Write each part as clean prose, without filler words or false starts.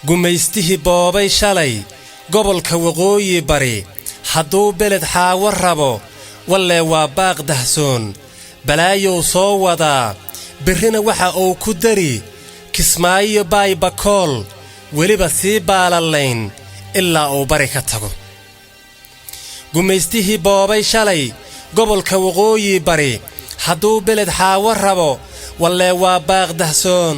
gumaystihi boobay shalay gobolka waqooyi bari hadduu beled xaawo rabo walle waa baaq dahsoon balaayow soo wadaa birrina waxa uu ku dari kismaayo baay bakool weliba sii baalalayn ilaa uu bari ka tago gumaystihi boobay shalay gobolka waqooyi bari hadduu beled xaawo rabo walle waa baaq dahsoon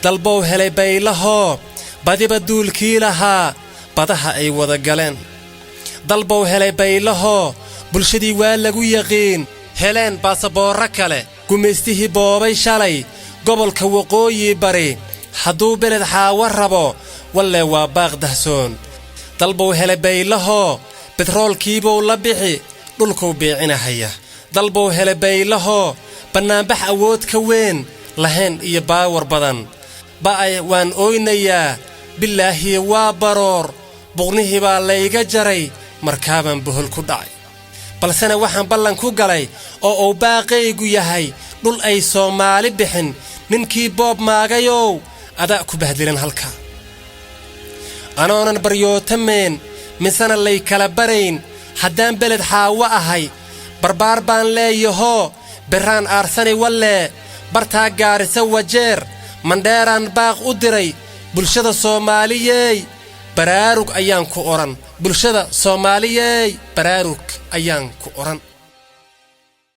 dalbow helay baylahoo badiba duulkii lahaa badaha ay wada galeen dalbow helay baylahoo bulshadii waa lagu yaqiin heleen baasaboorro kale gumaystihii boobay shalay gobolka waqooyi bari hadduu beled xaawo rabo walle waa baaq dahsoon dalbow helay baylahoo betroolkiibuu la bixi dhulkuu beecinahaya dalbow helay baylahoo bannaanbax awood ka weyn lahayn iyo baawar badan ba'ay waan oynayaa bilaahi waa baroor buqnihii baa layga jaray markaabaan bohol ku dhacay balsena waxaan ballan ku galay oo uu baaqaygu yahay dhul ay Soomaali bixin ninkii boob maagayow adaa ku bahdilan halka anoonan baryootameen misana lay kala barayn haddaan beled xaawo ahay barbaar baan leeyahoo birraan aarsanay walle bartaa gaarisa wajeer mandheeraan baaq u diray bulshada Soomaaliyeey baraarug ayaan ku oran bulshada Soomaaliyeey baraarug ayaan ku oran